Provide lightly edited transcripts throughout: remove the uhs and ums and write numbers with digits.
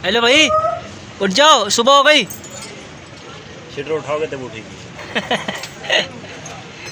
Hello भाई, उठ जाओ, सुबह हो गई। शीटर उठाओगे तब उठेगी।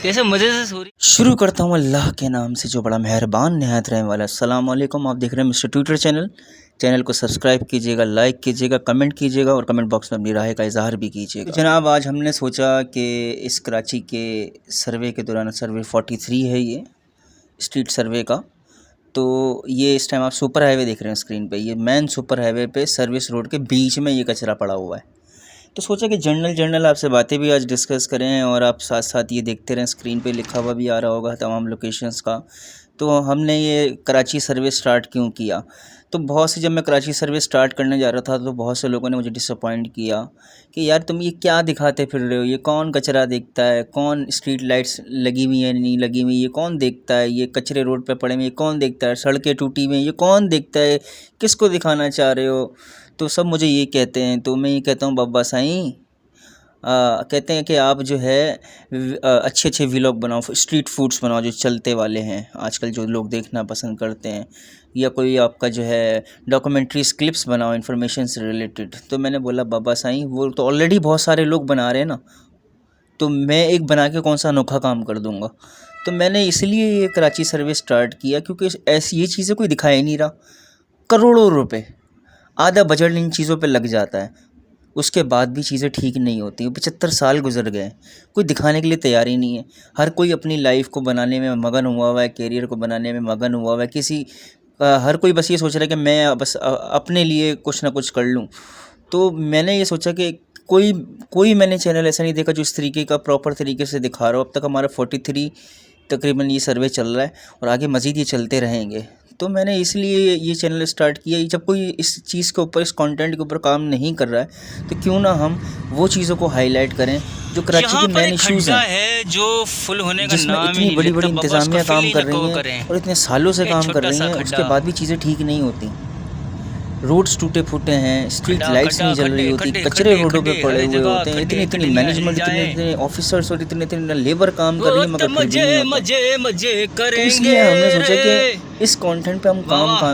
कैसे मज़े से सो रही। शुरू करता हूँ अल्लाह के नाम से जो बड़ा मेहरबान नहायत रहने वाला। अस्सलाम वालेकुम। आप देख रहे हैं मिस्टर ट्विटर चैनल को सब्सक्राइब कीजिएगा, लाइक कीजिएगा, कमेंट कीजिएगा और कमेंट बॉक्स में अपनी राय का इजहार भी कीजिएगा। तो जनाब, आज हमने सोचा कि इस कराची के सर्वे के दौरान, सर्वे 43 है ये, स्ट्रीट सर्वे का, तो ये इस टाइम आप सुपर हाईवे देख रहे हैं स्क्रीन पे। ये मेन सुपर हाईवे पे सर्विस रोड के बीच में ये कचरा पड़ा हुआ है। तो सोचा कि जनरल आपसे बातें भी आज डिस्कस करें और आप साथ साथ ये देखते रहें। स्क्रीन पे लिखा हुआ भी आ रहा होगा तमाम लोकेशंस का। तो हमने ये कराची सर्वे स्टार्ट क्यों किया, तो बहुत से, जब मैं कराची सर्वे स्टार्ट करने जा रहा था तो बहुत से लोगों ने मुझे डिसअपॉइंट किया कि यार तुम ये क्या दिखाते फिर रहे हो, ये कौन कचरा देखता है, कौन स्ट्रीट लाइट्स लगी हुई है नहीं लगी हुई, ये कौन देखता है, ये कचरे रोड पे पड़े हुए ये कौन देखता है, सड़कें टूटी हुई ये कौन देखता है, किसको दिखाना चाह रहे हो। तो सब मुझे ये कहते हैं। तो मैं ये कहता हूँ बाबा साईं, कहते हैं कि आप जो है अच्छे अच्छे व्लॉग बनाओ, स्ट्रीट फूड्स बनाओ जो चलते वाले हैं आजकल, जो लोग देखना पसंद करते हैं, या कोई आपका जो है डॉक्यूमेंट्रीज क्लिप्स बनाओ इन्फॉर्मेशन से रिलेटेड। तो मैंने बोला बाबा साईं, वो तो ऑलरेडी बहुत सारे लोग बना रहे हैं ना, तो मैं एक बना के कौन सा अनोखा काम कर दूँगा। तो मैंने इसलिए ये कराची सर्वे स्टार्ट किया क्योंकि ऐसी ये चीज़ें कोई दिखा ही नहीं रहा। करोड़ों रुपए, आधा बजट इन चीज़ों पे लग जाता है, उसके बाद भी चीज़ें ठीक नहीं होती। 75 साल गुजर गए, कोई दिखाने के लिए तैयार ही नहीं है। हर कोई अपनी लाइफ को बनाने में मगन हुआ हुआ है, कैरियर को बनाने में मगन हुआ हुआ है। हर कोई बस ये सोच रहा है कि मैं बस अपने लिए कुछ ना कुछ कर लूँ। तो मैंने ये सोचा कि कोई कोई मैंने चैनल ऐसा नहीं देखा जो इस तरीके का प्रॉपर तरीके से दिखा रहा हो। अब तक हमारा 43 तकरीबन ये सर्वे चल रहा है और आगे मज़ीद ये चलते रहेंगे। तो मैंने इसलिए ये चैनल स्टार्ट किया। जब कोई इस चीज़ के ऊपर, इस कंटेंट के ऊपर काम नहीं कर रहा है तो क्यों ना हम वो चीज़ों को हाईलाइट करें जो कराची के मेन इश्यूज़ हैं, जो फुल होने का जिसमें इतनी बड़ी बड़ी इंतज़ामिया काम कर रही हैं और इतने सालों से काम कर रही हैं, उसके बाद भी चीज़ें ठीक नहीं होती। रोड्स टूटे फूटे हैं, स्ट्रीट लाइट्स नहीं जल रही होती, कचरे रोडों पे पड़े हुए होते हैं, इतनी मैनेजमेंट, इतने ऑफिसर्स और इतने लेबर काम कर रही है, मगर फिर भी नहीं होता। तो इसलिए हमने सोचा कि इस कंटेंट पे हम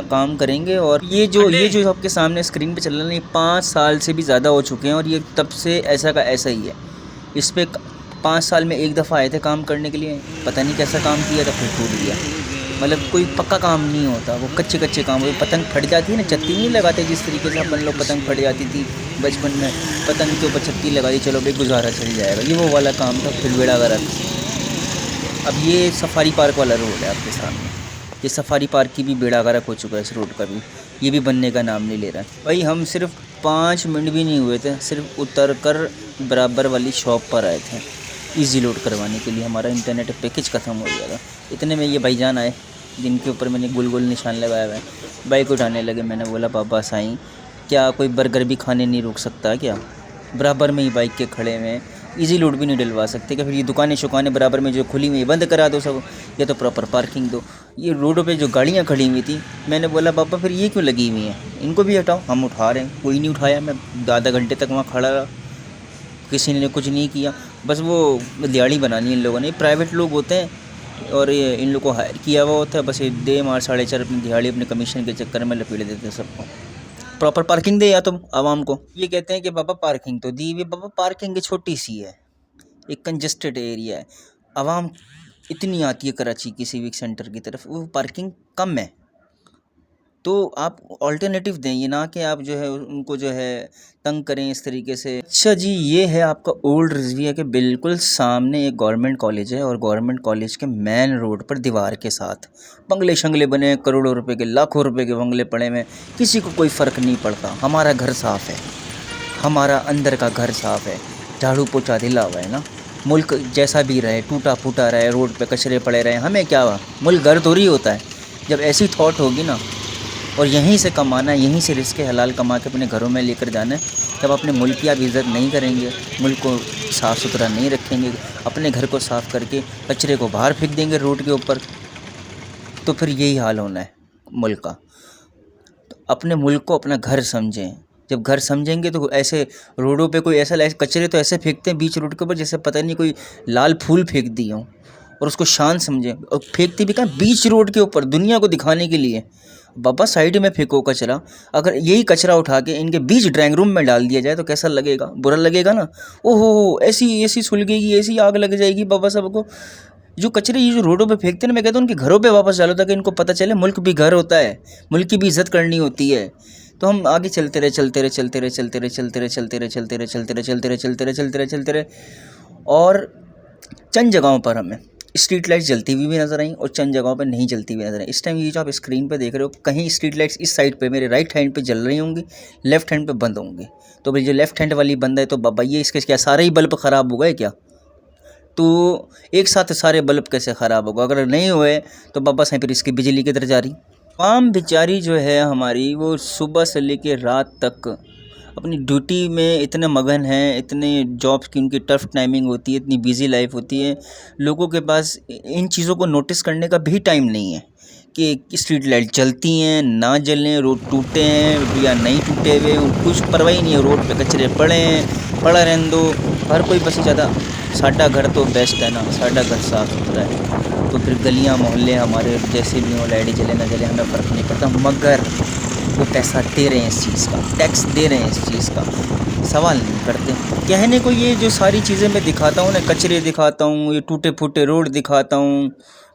काम करेंगे। और ये जो आपके सामने स्क्रीन पे चल रहा है, 5 साल से भी ज़्यादा हो चुके हैं और ये तब से ऐसा का ऐसा ही है। इस पर 5 साल में एक दफ़ा आए थे काम करने के लिए, पता नहीं कैसा काम किया था, फिर टूट गया। मतलब कोई पक्का काम नहीं होता, वो कच्चे काम। वो पतंग फट जाती है ना, चत्ती नहीं लगाते जिस तरीके से अपन लोग पतंग फट जाती थी बचपन में, पतंग के ऊपर छत्ती लगा दी, चलो भाई गुजारा चल जाएगा, ये वो वाला काम था, फिर बेड़ा गर्क। अब ये सफारी पार्क वाला रोड है आपके सामने, ये सफारी पार्क की भी बेड़ा गर्क हो चुका है, इस रोड का भी, ये भी बनने का नाम नहीं ले रहा है। भाई हम सिर्फ 5 मिनट भी नहीं हुए थे, सिर्फ उतर कर बराबर वाली शॉप पर आए थे ईज़ी लोड करवाने के लिए। हमारा इंटरनेट पैकेज ख़त्म हो गया था। इतने में ये भाईजान आए जिनके ऊपर मैंने गोल गोल निशान लगाया हुआ है, बाइक उठाने लगे। मैंने बोला बाबा साईं, क्या कोई बर्गर भी खाने नहीं रुक सकता क्या? बराबर में ही बाइक के खड़े में ईज़ी लोड भी नहीं डलवा सकते क्या? फिर ये दुकानें बराबर में जो खुली हुई बंद करा दो सब, या तो प्रॉपर पार्किंग दो। ये रोडों पे जो गाड़ियाँ खड़ी हुई थी, मैंने बोला बाबा फिर ये क्यों लगी हुई हैं, इनको भी हटाओ। हम उठा रहे हैं, कोई नहीं उठाया। मैं आधा घंटे तक वहाँ खड़ा रहा, किसी ने कुछ नहीं किया। बस वो दिहाड़ी बनानी है इन लोगों ने, प्राइवेट लोग होते हैं और ये इन लोगों को हायर किया हुआ होता है। बस ये 2 4 4.5 अपनी दिहाड़ी अपने कमीशन के चक्कर में लपेट देते हैं सबको। प्रॉपर पार्किंग दे या तो आवाम को। ये कहते हैं कि बाबा पार्किंग तो दी हुई, बाबा पार्किंग छोटी सी है, एक कंजस्टेड एरिया है, आवाम इतनी आती है कराची की सिविक सेंटर की तरफ, वो पार्किंग कम है। तो आप ऑल्टरनेटिव दें, ये ना कि आप जो है उनको जो है तंग करें इस तरीके से। अच्छा जी, ये है आपका ओल्ड रिजविया के बिल्कुल सामने एक गवर्नमेंट कॉलेज है और गवर्नमेंट कॉलेज के मेन रोड पर दीवार के साथ बंगले शंगले बने, करोड़ों रुपए के, लाखों रुपए के बंगले पड़े हुए, किसी को कोई फ़र्क नहीं पड़ता। हमारा घर साफ़ है, हमारा अंदर का घर साफ़ है, झाड़ू पोछा दिला हुआ है ना। मुल्क जैसा भी रहे, टूटा फूटा रहे, रोड पे कचरे पड़े रहे, हमें क्या हुआ, मुल्क घर थोड़ी होता है। जब ऐसी थॉट होगी ना, और यहीं से कमाना है, यहीं से रिस्क हलाल कमा के अपने घरों में लेकर जाना है, तब अपने मुल्क की आप इज़्ज़त नहीं करेंगे, मुल्क को साफ़ सुथरा नहीं रखेंगे, अपने घर को साफ़ करके कचरे को बाहर फेंक देंगे रोड के ऊपर, तो फिर यही हाल होना है मुल्क का। तो अपने मुल्क को अपना घर समझें। जब घर समझेंगे तो ऐसे रोडों पे कोई ऐसा कचरे तो ऐसे फेंकते हैं बीच रोड के ऊपर जैसे पता नहीं कोई लाल फूल फेंक दिए हों, और उसको शान समझें। और फेंकते भी कहाँ, बीच रोड के ऊपर, दुनिया को दिखाने के लिए। बाबा साइड में फेंको कचरा, अगर यही कचरा उठा के इनके बीच ड्राइंग रूम में डाल दिया जाए तो कैसा लगेगा? बुरा लगेगा ना। ओहो, ऐसी सुलगेगी, ऐसी आग लग जाएगी बाबा सबको। जो कचरे ये जो रोडों पे फेंकते हैं ना, मैं कहता हूँ उनके घरों पे वापस डालो ताकि इनको पता चले मुल्क भी घर होता है, मुल्क की भी इज्जत करनी होती है। तो हम आगे चलते रहे और चंद जगहों पर हमें स्ट्रीट लाइट्स जलती हुई भी नजर आई और चंद जगहों पर नहीं जलती हुई नजर आई। इस टाइम ये जो आप स्क्रीन पे देख रहे हो, कहीं स्ट्रीट लाइट्स इस साइड पे मेरे राइट हैंड पे जल रही होंगी, लेफ्ट हैंड पे बंद होंगी। तो भाई जो लेफ्ट हैंड वाली बंद है तो बाबा ये इसके क्या सारे ही बल्ब ख़राब हो गए क्या? तो एक साथ सारे बल्ब कैसे ख़राब होगा? अगर नहीं हुए तो बाबा साईं फिर इसकी बिजली किधर जा रही? आम बेचारी जो है हमारी, वो सुबह से लेकर रात तक अपनी ड्यूटी में इतने मगन हैं, इतने जॉब्स की उनकी टफ टाइमिंग होती है, इतनी बिजी लाइफ होती है, लोगों के पास इन चीज़ों को नोटिस करने का भी टाइम नहीं है कि स्ट्रीट लाइट जलती हैं ना जलें, रोड टूटे हैं या नहीं टूटे हुए, कुछ परवाही नहीं है। रोड पे कचरे पड़े हैं, पड़ा रहने दो, हर कोई बस ज़्यादा साडा घर तो बेस्ट है ना, साडा घर साफ़ सुथरा है, तो फिर गलियाँ मोहल्ले हमारे जैसे भी हों, लाइट जले ना जले हमें फ़र्क नहीं पड़ता। मगर वो पैसा दे रहे हैं इस चीज़ का, टैक्स दे रहे हैं इस चीज़ का, सवाल नहीं करते। कहने को ये जो सारी चीज़ें मैं दिखाता हूँ ना, कचरे दिखाता हूँ, ये टूटे फूटे रोड दिखाता हूँ,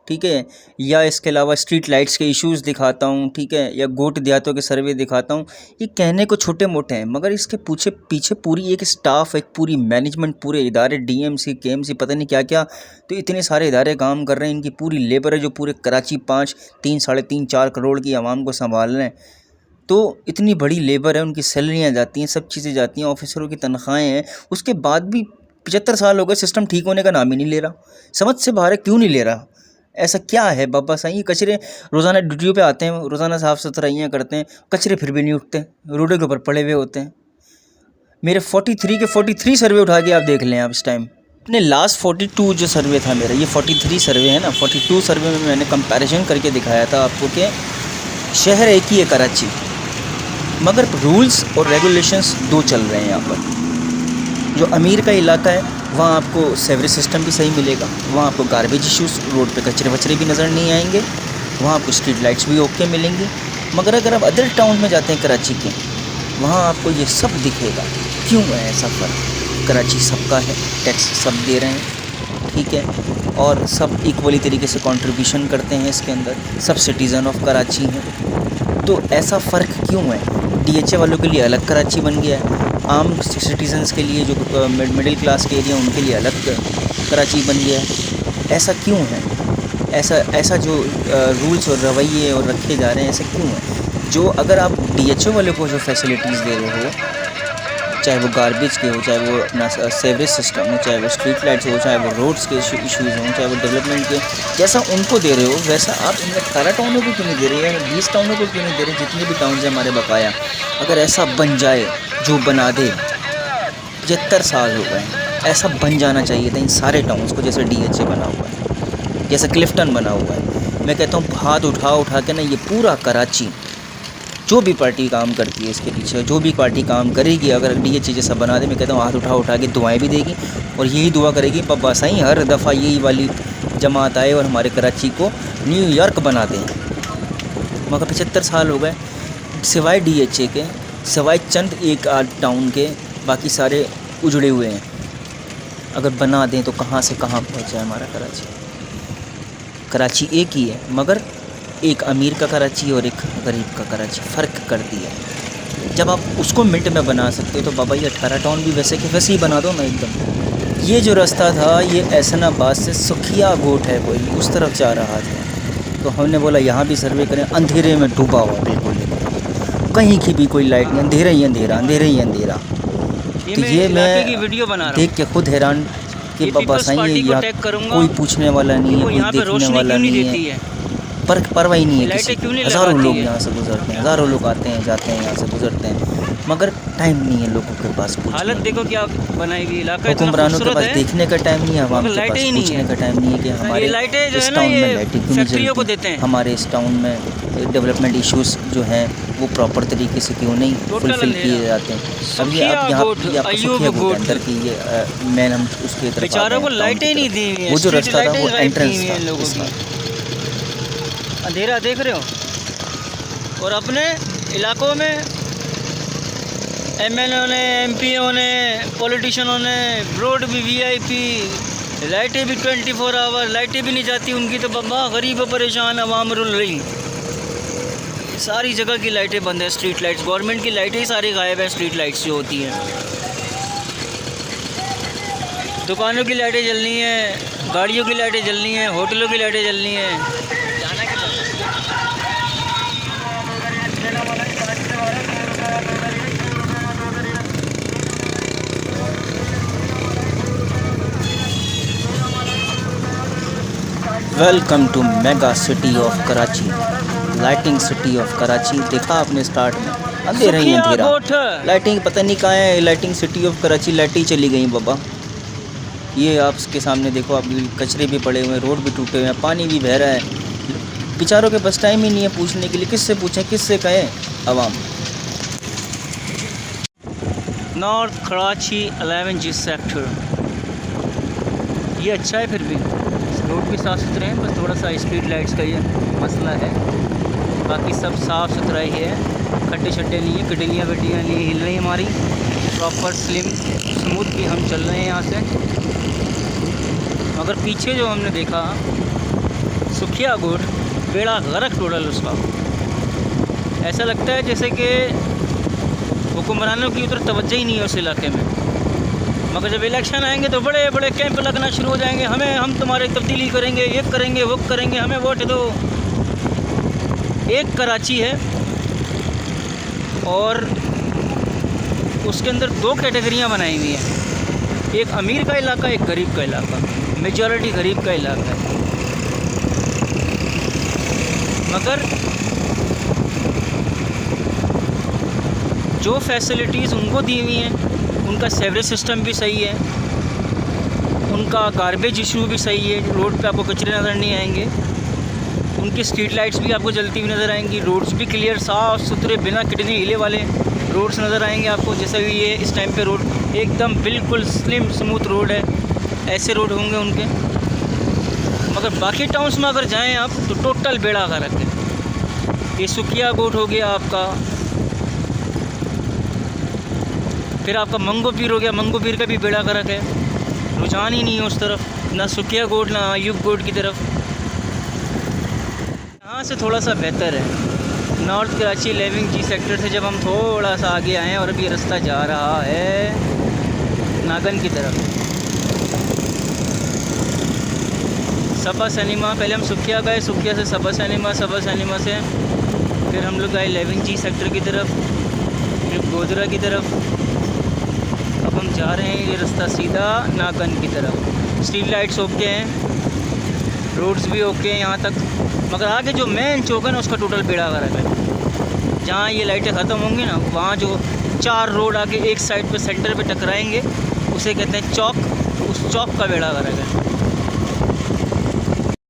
ठीक है, या इसके अलावा स्ट्रीट लाइट्स के इश्यूज़ दिखाता हूँ, ठीक है, या गोट देहातों के सर्वे दिखाता हूँ, ये कहने को छोटे मोटे हैं मगर इसके पीछे पूरी एक स्टाफ, एक पूरी मैनेजमेंट, पूरे इदारे, डीएमसी केएमसी पता नहीं क्या क्या, तो इतने सारे इदारे काम कर रहे हैं, इनकी पूरी लेबर है जो पूरे कराची 3 साढ़े 3 4 करोड़ की आवाम को संभाल रहे हैं। तो इतनी बड़ी लेबर है, उनकी सैलरियाँ जाती हैं, सब चीज़ें जाती हैं, ऑफिसरों की तनख्वाहें हैं, उसके बाद भी 75 साल हो गए, सिस्टम ठीक होने का नाम ही नहीं ले रहा। समझ से बाहर है, क्यों नहीं ले रहा? ऐसा क्या है बाबा साईं? ये कचरे रोज़ाना ड्यूटियों पे आते हैं, रोज़ाना साफ़ सफाइयाँ करते हैं, कचरे फिर भी नहीं उठते, रोडों के ऊपर पड़े हुए होते हैं। मेरे 43 के 43 सर्वे उठा के आप देख लें आप इस टाइम। अपने लास्ट 42 जो सर्वे था मेरा, ये 43 सर्वे है ना, 42 सर्वे में मैंने कंपैरिजन करके दिखाया था आपको कि शहर एक ही है कराची, मगर रूल्स और रेगुलेशंस दो चल रहे हैं यहाँ पर। जो अमीर का इलाका है वहाँ आपको सेवरेज सिस्टम भी सही मिलेगा, वहाँ आपको गार्बेज इश्यूज़, रोड पे कचरे वचरे भी नज़र नहीं आएंगे, वहाँ आपको स्ट्रीट लाइट्स भी ओके मिलेंगी। मगर अगर आप अदर टाउन में जाते हैं कराची के, वहाँ आपको ये सब दिखेगा। क्यों है ऐसा फ़र्क? कराची सबका है, टैक्स सब दे रहे हैं, ठीक है, और सब इक्वली तरीके से कंट्रीब्यूशन करते हैं इसके अंदर, सब सिटीज़न ऑफ कराची हैं। तो ऐसा फ़र्क क्यों है? डीएचए वालों के लिए अलग कराची बन गया है, आम सिटीजन्स के लिए जो मिडिल क्लास के एरिया उनके लिए अलग कराची बन गया है। ऐसा क्यों है? ऐसा जो रूल्स और रवैये और रखे जा रहे हैं, ऐसा क्यों है? जो अगर आप डीएचओ वाले को जो फैसिलिटीज़ दे रहे हो, चाहे वो गार्बेज के हो, चाहे वो अपना सेवरेज सिस्टम हो, चाहे वो स्ट्रीट लाइट्स हो, चाहे वो रोड्स के इशूज़ हों, चाहे वो डेवलपमेंट के, जैसा उनको दे रहे हो वैसा आप इन 18 टाउनों को क्यों नहीं दे रहे हैं, 20 टाउनों को क्यों नहीं दे रहे, जितने भी टाउन हैं हमारे बकाया। अगर ऐसा बन जाए, जो बना दे, 75 साल हो गए, ऐसा बन जाना चाहिए था इन सारे टाउन्स को, जैसे डीएचए बना हुआ है, जैसे क्लिफ्टन बना हुआ है। मैं कहता हूँ हाथ उठा के ना ये पूरा कराची, जो भी पार्टी काम करती है इसके पीछे, जो भी पार्टी काम करेगी, अगर डीएचए जैसा बना दे, मैं कहता हूँ हाथ उठा के दुआएं भी देगी और यही दुआ करेगी बाबा साईं हर दफ़ा यही वाली जमात आए और हमारे कराची को न्यूयॉर्क बना दें। मगर 75 साल हो गए, सिवाय डीएचए के, सिवाय चंद एक आध टाउन के, बाकी सारे उजड़े हुए हैं। अगर बना दें तो कहाँ से कहाँ पहुँचा है हमारा कराची। कराची एक ही है, मगर एक अमीर का कराची और एक गरीब का कराची, फ़र्क कर दिया। जब आप उसको मिनट में बना सकते हो तो बाबा ये 18 टाउन भी वैसे के वैसे ही बना दो ना एकदम। ये जो रास्ता था ये एहसनाबाद से सुखिया गोट है कोई, उस तरफ जा रहा था, तो हमने बोला यहाँ भी सर्वे करें। अंधेरे में डूबा हुआ बिल्कुल, कहीं की भी कोई लाइट नहीं, अंधेरा ही अंधेरा, अंधेरे ही अंधेरा। तो ये मैं देख के खुद हैरान कि बाबा साईं यहाँ कोई पूछने वाला नहीं है, कोई देखने वाला नहीं है, परवाही नहीं है किसी। हज़ारों लोग यहाँ से गुजरते हैं, हज़ारों लोग आते हैं जाते हैं यहाँ से गुजरते हैं, मगर टाइम नहीं है लोगों के पास पूछने। हालत देखो क्या बनाएगी इलाका, हुक्मरानों के पास देखने का टाइम नहीं है, आवाम के पास पूछने का टाइम नहीं है कि हमारे इस टाउन में लाइटें क्यों नहीं जलती, हमारे इस टाउन में डेवलपमेंट इश्यूज़ जो हैं वो प्रॉपर तरीके से क्यों नहीं फुलफिल किए जाते हैं। अब ये आप यहाँ सुखिया गोट अंदर की ये मैन हम उसके तरफ बेचारों को लाइटें नहीं दी, वो जो रास्ता था वो एंट्रेंस था, अंधेरा देख रहे हो, और अपने इलाकों में एमएलए ने, एमपीओ ने, पॉलिटिशियनों ने रोड भी वीआईपी, लाइटें भी 24 आवर, लाइटें भी नहीं जाती उनकी, तो बम्बा गरीब परेशान आवाम रुल रही। सारी जगह की लाइटें बंद है, स्ट्रीट लाइट्स, गवर्नमेंट की लाइटें ही सारी गायब है, स्ट्रीट लाइट्स जो होती हैं। दुकानों की लाइटें जलनी हैं, गाड़ियों की लाइटें जलनी हैं, होटलों की लाइटें जलनी हैं। जाना कि welcome to mega city of Karachi, lighting city of Karachi. देखा आपने स्टार्ट में अंधेरा ही अंधेरा, लाइटिंग पता नहीं कहाँ है। लाइटिंग सिटी ऑफ कराची, लाइटें चली गई बाबा। ये आपके सामने देखो, आप कचरे भी पड़े हुए हैं, रोड भी टूटे हुए हैं, पानी भी बह रहा है। बेचारों के पास टाइम ही नहीं है पूछने के लिए, किससे पूछें, किससे कहें आवाम। नॉर्थ कराची 11G सेक्टर, ये अच्छा है, फिर भी रोड भी साफ़ सुथरे हैं, बस थोड़ा सा स्ट्रीट लाइट्स का ये मसला है। बाकी सब साफ़ सुथरा ही है, खड्डे शड्डे नहीं है, गड्डियाँ वड्डियाँ नहीं हिल रही हमारी, प्रॉपर स्लिम स्मूथ भी हम चल रहे हैं यहाँ से। मगर पीछे जो हमने देखा सुखिया गोट, बेड़ा गर्क टोटल उसका। ऐसा लगता है जैसे कि हुक्मरानों की उधर तवज्जो ही नहीं है उस इलाके में। मगर जब इलेक्शन आएंगे तो बड़े बड़े कैंप लगना शुरू हो जाएंगे, हम तुम्हारी तब्दीली करेंगे, ये करेंगे, वो करेंगे, हमें वोट दो। एक कराची है और उसके अंदर दो कैटेगरियां बनाई हुई हैं, एक अमीर का इलाका, एक गरीब का इलाका। मेजॉरिटी गरीब का इलाका है। मगर जो फैसिलिटीज़ उनको दी हुई हैं, उनका सेवरेज सिस्टम भी सही है, उनका गार्बेज इशू भी सही है, रोड पे आपको कचरे नज़र नहीं आएंगे, उनकी स्ट्रीट लाइट्स भी आपको जलती हुई नज़र आएंगी, रोड्स भी क्लियर साफ़ सुथरे बिना किडनी हिले वाले रोड्स नज़र आएंगे आपको। जैसे भी ये इस टाइम पे रोड एकदम बिल्कुल स्लिम स्मूथ रोड है, ऐसे रोड होंगे उनके। मगर बाकी टाउन्स में अगर जाएं आप तो टोटल बेड़ा गर्क है। ये सुखिया गोट हो गया आपका, फिर आपका मंगो पीर हो गया, मंगो पीर का भी बेड़ा गर्क है, रुझान ही नहीं है उस तरफ, ना सुखिया गोट ना अयूब गोट की तरफ। यहाँ से थोड़ा सा बेहतर है। नॉर्थ कराची 11G सेक्टर से जब हम थोड़ा सा आगे आए और अभी रास्ता जा रहा है नागन की तरफ, सबा सिनेमा। पहले हम सुखिया गए, सुखिया से सबा सिनेमा, सबा सिनेमा से फिर हम लोग गए 11G सेक्टर की तरफ, फिर गोधरा की तरफ। अब हम जा रहे हैं ये रास्ता सीधा नागन की तरफ। स्ट्रीट लाइट्स ओके हैं, रोड्स भी ओके हैं यहाँ तक, मगर आगे जो मेन चौक है ना उसका टोटल बेड़ा गर्क है। जहाँ ये लाइटें ख़त्म होंगी ना, वहाँ जो 4 रोड आगे एक साइड पे सेंटर पे टकराएंगे, उसे कहते हैं चौक, उस चौक का बेड़ा गर्क है।